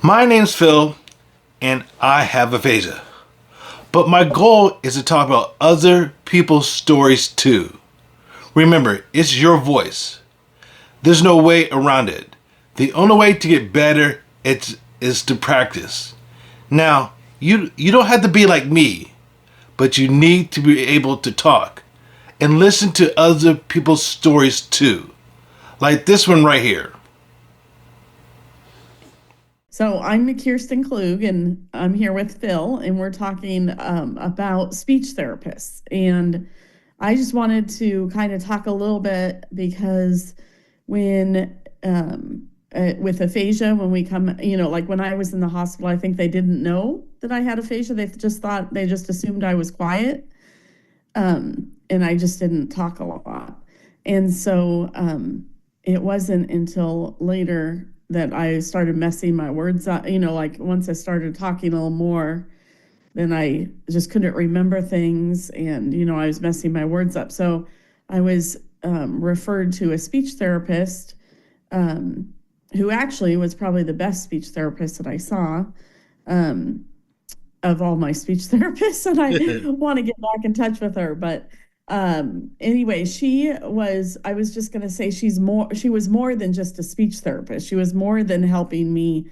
My name's Phil, and I have aphasia. But my goal is to talk about other people's stories too. Remember, it's your voice. There's no way around it. The only way to get better is to practice. Now, you don't have to be like me, but you need to be able to talk and listen to other people's stories too. Like this one right here. So I'm Kirsten Klug, and I'm here with Phil, and we're talking about speech therapists. And I just wanted to kind of talk a little bit because when with aphasia, when we come, like when I was in the hospital, I think they didn't know that I had aphasia. They just assumed I was quiet, and I just didn't talk a lot. And so it wasn't until later that I started messing my words up. Like once I started talking a little more, then I just couldn't remember things, and I was messing my words up. So I was referred to a speech therapist, who actually was probably the best speech therapist that I saw. Of all my speech therapists, and I want to get back in touch with her. But anyway, I was just going to say she was more than just a speech therapist. She was more than helping me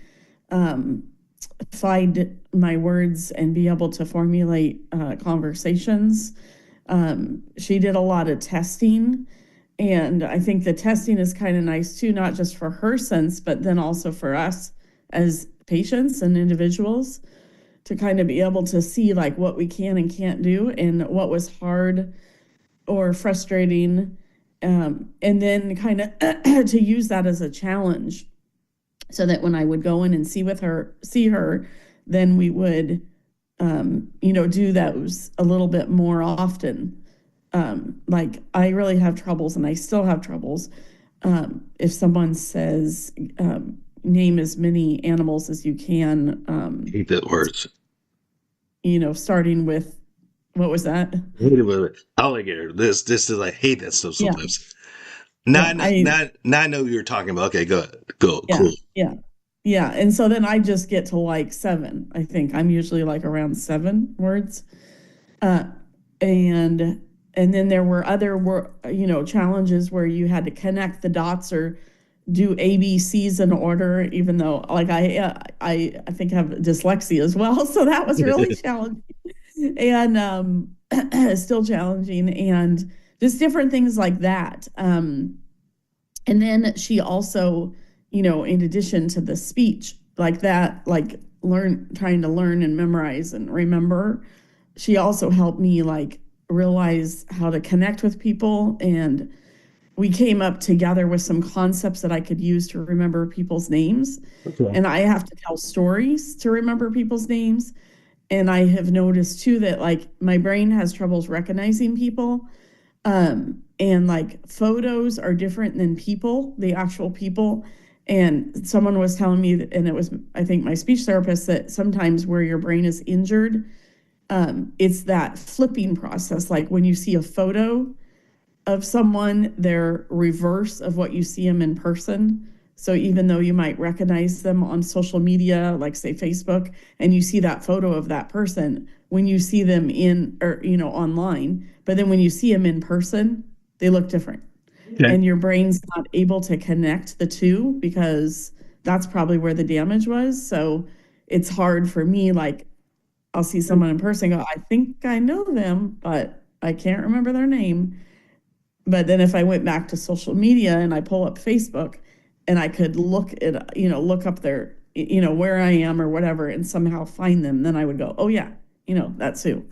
find my words and be able to formulate conversations. She did a lot of testing, and I think the testing is kind of nice too, not just for her sense, but then also for us as patients and individuals, to kind of be able to see like what we can and can't do and what was hard or frustrating, and then kind of to use that as a challenge, so that when I would go in and see her, then we would do those a little bit more often. Like I really have troubles, and I still have troubles, if someone says name as many animals as you can. Hate that words. Starting with, what was that? Hate it with alligator. This is I hate that stuff Yeah, sometimes. Now yeah, I know, now I know what you're talking about. Okay, good, go, yeah, cool. yeah, yeah. And so then I just get to like seven. I think I'm usually like around 7 words. Uh, and and then there were challenges where you had to connect the dots or do ABCs in order, even though like I think I have dyslexia as well, so that was really challenging, and still challenging, and just different things like that. And then she also, in addition to the speech like that, like trying to learn and memorize and remember, she also helped me like realize how to connect with people. And we came up together with some concepts that I could use to remember people's names. Okay. And I have to tell stories to remember people's names. And I have noticed too that like my brain has troubles recognizing people. And like photos are different than people, the actual people. And someone was telling me and it was, I think, my speech therapist, that sometimes where your brain is injured, it's that flipping process. Like when you see a photo of someone, they're reverse of what you see them in person. So even though you might recognize them on social media, like say Facebook, and you see that photo of that person, when you see them online, but then when you see them in person, they look different. Okay. And your brain's not able to connect the two because that's probably where the damage was. So it's hard for me, like I'll see someone in person and go, I think I know them, but I can't remember their name. But then if I went back to social media and I pull up Facebook and I could look up their, where I am or whatever, and somehow find them, then I would go, oh yeah, that's who.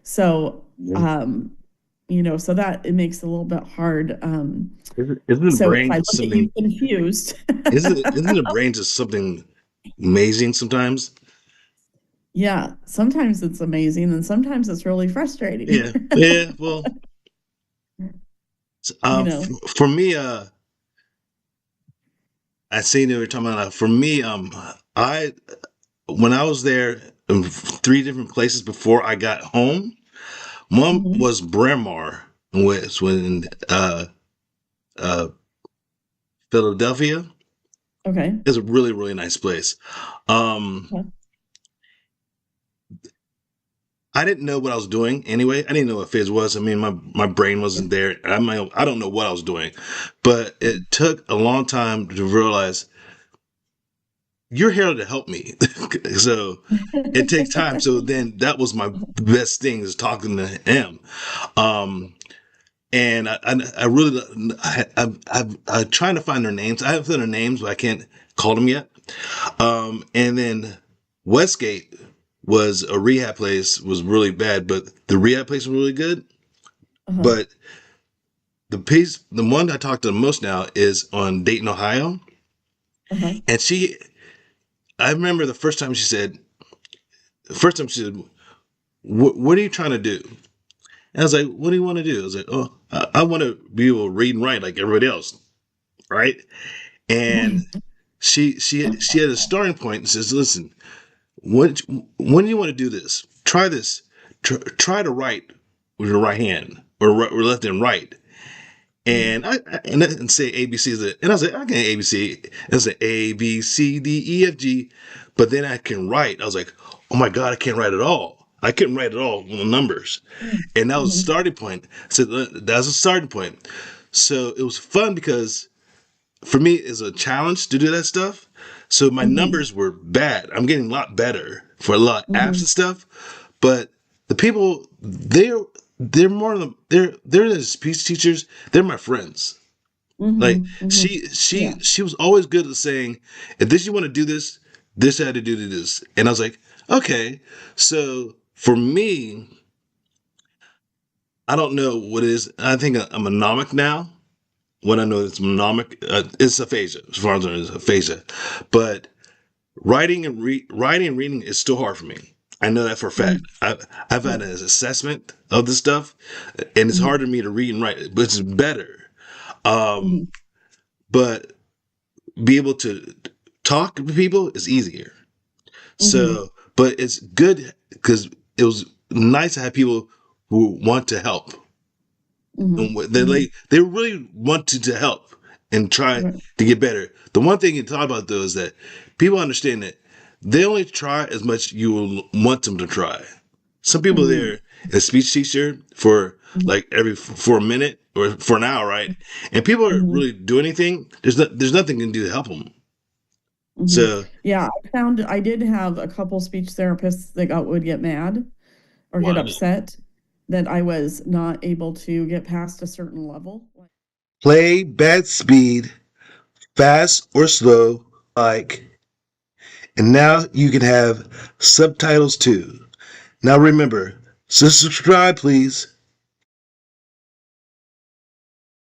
So, so that it makes it a little bit hard. Isn't the So if brain I just look at you something? confused, Isn't the brain just something amazing sometimes? yeah, sometimes it's amazing and sometimes it's really frustrating. Yeah, yeah. Well, you know, for me, I seen you were talking about. For me, I when I was there in 3 different places before I got home. One Mhm. was Bryn Mawr, which was in uh, Philadelphia. Okay. It's a really, really nice place. Um, Okay. I didn't know what I was doing anyway. I didn't know what phase was. I mean, my brain Yeah. wasn't there. I don't know what I was doing, but Yeah. it took a long time to realize you're here to help me. So it takes time. So then that was my best thing, is talking to him. Um, and I really, I'm trying to find their names. I have their names, but I can't call them yet. And then Westgate was a rehab place, was really bad, but the rehab place was really good. Uh-huh. But the one I talk to the most now is on Dayton, Ohio. Uh-huh. And I remember the first time she said, what are you trying to do? And I was like, what do you want to do? I was like, oh, I want to be able to read and write like everybody else, right? And she had a starting point and says, listen, what when do you want to do this? Try this. Try to write with your right hand, or left and right. Mhm. And say ABC, and I was like, I can ABC. And I was like ABCDEFG, but then I can write. I was like, oh my god, I can't write at all. I couldn't write at all on the numbers, and that was a Mhm. starting point. So that's a starting point. So it was fun because for me it's a challenge to do that stuff. So my Mhm. numbers were bad. I'm getting a lot better for a lot of apps Mhm. and stuff, but the people they're more than they're the speech teachers. They're my friends. Like Mhm. Mhm. Yeah. she was always good at saying, if this you want to do this, this had to do this. And I was like, okay. So for me, I don't know what it is. I think I'm a mnemonic now. What I know it's mnemonic, it's aphasia, as far as I know, it's aphasia. But writing and reading is still hard for me. I know that for a fact. Mhm. I've Yeah. had an assessment of this stuff, and it's Mhm. harder for me to read and write, but it's better. Um, Mhm. but be able to talk to people is easier. Mhm. So, but it's good because it was nice to have people who want to help. And Mhm. Mhm. they really wanted to help and try Right. to get better. The one thing you talk about though is that people understand that they only try as much you will want them to try. Some people Mhm. there, a speech teacher for Mhm. like for a minute or for an hour, right? And people are Mhm. really do anything. There's nothing you can do to help them. Mhm. So Yeah, I found I did have a couple speech therapists that would get mad or get wow. upset that I was not able to get past a certain level. Play bad speed, fast or slow, like, and now you can have subtitles too. Now remember, subscribe please.